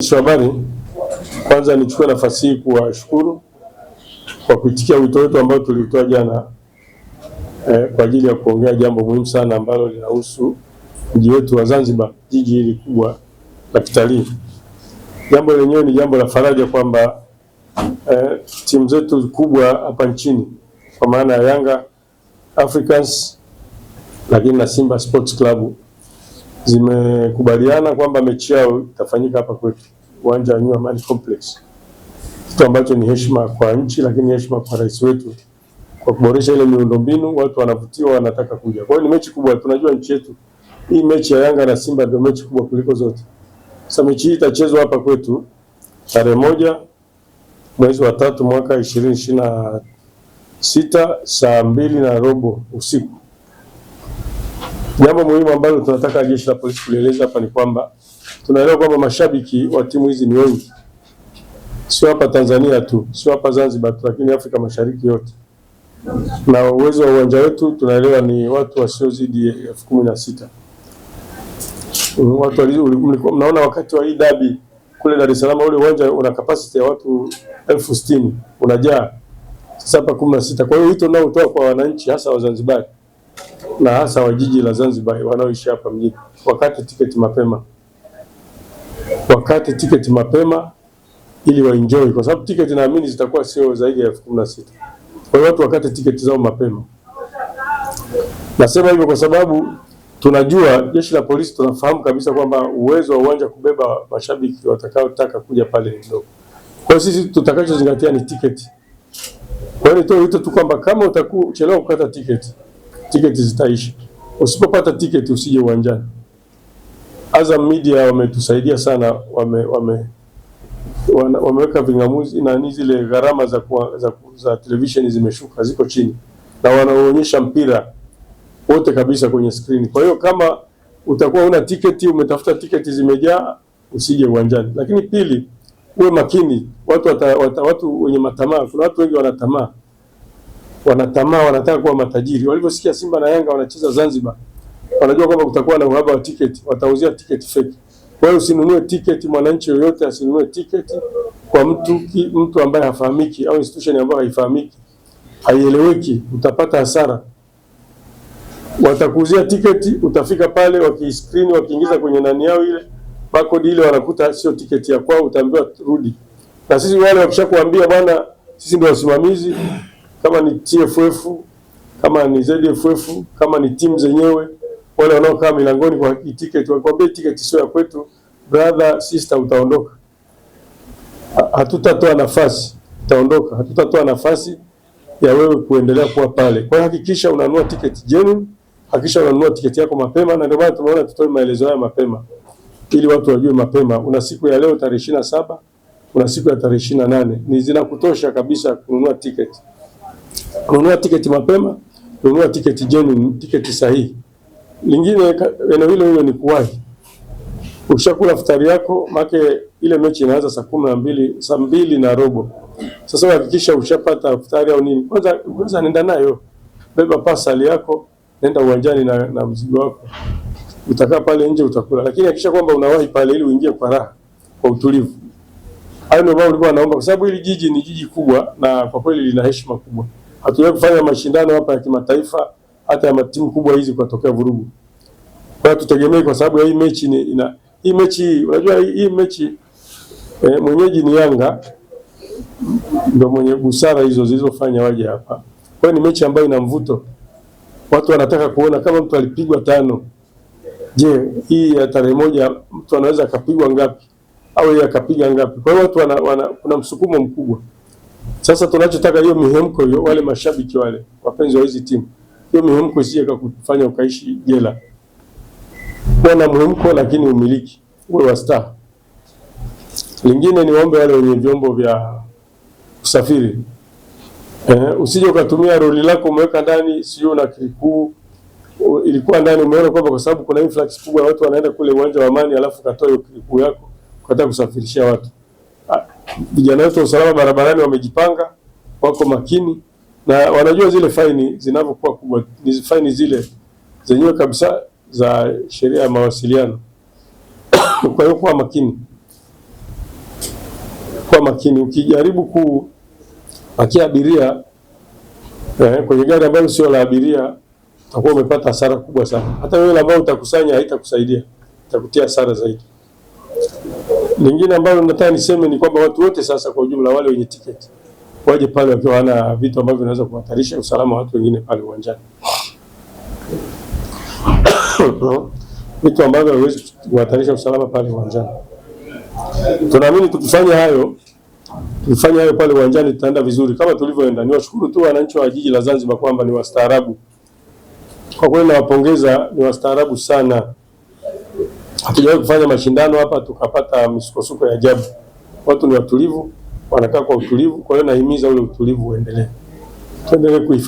Habari, kwanza nichukue nafasi hii kuwashukuru kwa kuitikia wito wetu ambao tulitoa jana kwa ajili ya kuongea jambo muhimu sana ambalo linahusu mji wetu wa Zanzibar, jiji hili kubwa la kitalii. Jambo lenyewe ni jambo la faraja kwamba timu zetu kubwa hapa nchini kwa maana ya Yanga Africans lakini na Simba Sports Club zimekubaliana kwamba mechi yao itafanyika hapa kwetu uwanja wa New Amani Complex, kitu ambacho ni heshima kwa nchi, lakini heshima kwa rais wetu kwa kuboresha ile miundombinu. Watu wanavutiwa, wanataka kuja. Kwa hiyo ni mechi kubwa. Tunajua nchi yetu hii mechi ya Yanga na Simba ndio mechi kubwa kuliko zote. Sasa mechi hii itachezwa hapa kwetu tarehe 1 mwezi wa 3 mwaka 2026 saa 2:15 usiku. Jambo muhimu ambalo tunataka jeshi la polisi kulieleza hapa ni kwamba tunaelewa kwamba mashabiki wa timu hizi ni wengi, sio hapa Tanzania tu, sio hapa Zanzibar tu, lakini Afrika Mashariki yote, na uwezo wa uwanja wetu tunaelewa ni watu wasiozidi 16,000. Watu mnaona wakati wa hii dabi kule Dar es Salaam ule uwanja una capacity ya watu 60,000 unajaa. Sasa hapa 16. Kwa hiyo wito nao utoa kwa wananchi hasa wa Zanzibar na hasa wa jiji la Zanzibar wanaoishi hapa mjini, wakati tiketi mapema ili waenjoy, kwa sababu tiketi naamini zitakuwa sio zaidi ya 16,000. Kwa hiyo watu wakati tiketi zao mapema. Nasema hivyo kwa sababu tunajua jeshi la polisi tunafahamu kabisa kwamba uwezo wa uwanja kubeba mashabiki watakaotaka kuja pale ni mdogo. Kwa hiyo sisi tutakachozingatia ni tiketi. Kwa hiyo nitoe wito tu kwamba kama utakuchelewa kukata tiketi zitaisha. Usipopata tiketi usije uwanjani. Azam Media wametusaidia sana, wameweka vingamuzi na zile gharama za television zimeshuka, ziko chini, na wanaonyesha mpira wote kabisa kwenye screen. Kwa hiyo kama utakuwa una tiketi, umetafuta tiketi zimejaa, usije uwanjani. Lakini pili, uwe makini. Watu wenye matamaa, kuna watu wengi wanatamaa, wanataka kuwa matajiri. Walivyosikia Simba na Yanga wanacheza Zanzibar, wanajua kwamba kutakuwa na uhaba wa tiketi, watauzia tiketi fake. Kwa hiyo usinunue tiketi, mwananchi yoyote asinunue tiketi kwa mtu ambaye hafahamiki au institution ambayo haifahamiki, haieleweki, utapata hasara. Watakuuzia tiketi, utafika pale wakiscreen, wakiingiza kwenye nani yao ile barcode ile, wanakuta sio tiketi ya kwao, utaambiwa rudi. Na sisi wale wakishakuambia bwana, sisi ndio wasimamizi, kama ni TFF, kama ni ZFF, kama ni timu zenyewe, wale wanaokaa milangoni kwa tiketi, wakwambia tiketi sio ya kwetu, brother sister, utaondoka. Hatutatoa nafasi, utaondoka. Hatutatoa nafasi ya wewe kuendelea kuwa pale. Kwa hiyo hakikisha unanunua tiketi genuine, hakikisha unanunua tiketi yako mapema, na ndio maana tumeona tutoe maelezo haya mapema ili watu wajue mapema. Una siku ya leo tarehe 27, una siku ya tarehe 28, ni zinakutosha kabisa kununua tiketi. Kununua tiketi mapema, kununua tiketi genuine, tiketi sahihi. Lingine eneo hilo ni kuwahi. Ukishakula futari yako, make ile mechi inaanza saa 2:15. Sasa hakikisha ushapata futari au nini. Kwanza nenda nayo. Beba pasali yako, nenda uwanjani na mzigo wako. Utakaa pale nje utakula. Lakini hakikisha kwamba unawahi pale ili uingie kwa raha, kwa utulivu. Hayo ndio mambo nilikuwa naomba, kwa sababu hili jiji ni jiji kubwa na kwa kweli lina heshima kubwa. Hatuwezi kufanya mashindano hapa ya kimataifa hata ya timu kubwa hizi kutokea vurugu. Kwa hiyo tutegemee, kwa sababu ya hii mechi unajua hii mechi mwenyeji ni Yanga, ndio mwenye busara hizo zilizofanya waje hapa. Kwa hiyo ni mechi ambayo ina mvuto. Watu wanataka kuona kama mtu alipigwa 5. Je, hii ya tarehe 1 mtu anaweza akapigwa ngapi? Au yeye akapiga ngapi? Kwa hiyo watu kuna msukumo mkubwa. Sasa tunachotaka hiyo mihemko hiyo, wale mashabiki wale wapenzi wa hizi timu, hiyo mihemko isije kufanya ukaishi jela. Kuwa na mhemko lakini umiliki uwe wa star. Lingine ni waombe wale wenye vyombo vya usafiri, usije ukatumia roli lako umeweka ndani, sio na kirikuu ilikuwa ndani, umeona kwamba kwa sababu kuna influx kubwa watu wanaenda kule uwanja wa Amani, alafu katoa hiyo kirikuu yako ukataka kusafirishia watu. Vijana wetu wa usalama barabarani wamejipanga, wako makini na wanajua zile faini zinavyokuwa kubwa, ni faini zile zenyewe kabisa za sheria ya mawasiliano. Kwa hiyo kuwa makini. kwa makini. Ukijaribu kupakia abiria kwenye gari ambalo sio la abiria, utakuwa umepata hasara kubwa sana. Hata wewe ambao utakusanya haitakusaidia, itakutia hasara zaidi. Lingine ambalo nataka niseme ni kwamba watu wote sasa kwa ujumla, wale wenye tiketi waje pale wakiwa hana vitu ambavyo vinaweza kuhatarisha usalama wa watu wengine pale uwanjani. Vitu ambavyo hawezi kuhatarisha usalama pale uwanjani. Tunaamini tukifanya hayo pale uwanjani tutaenda vizuri kama tulivyoenda. Niwashukuru tu wananchi wa jiji la Zanzibar kwamba ni wastaarabu. Kwa kweli nawapongeza, ni wastaarabu sana. Hatujawahi kufanya mashindano hapa tukapata misukosuko ya ajabu. Watu ni watulivu, wanakaa kwa utulivu, kwa hiyo nahimiza ule utulivu uendelee. Tuendelee kuhifadhi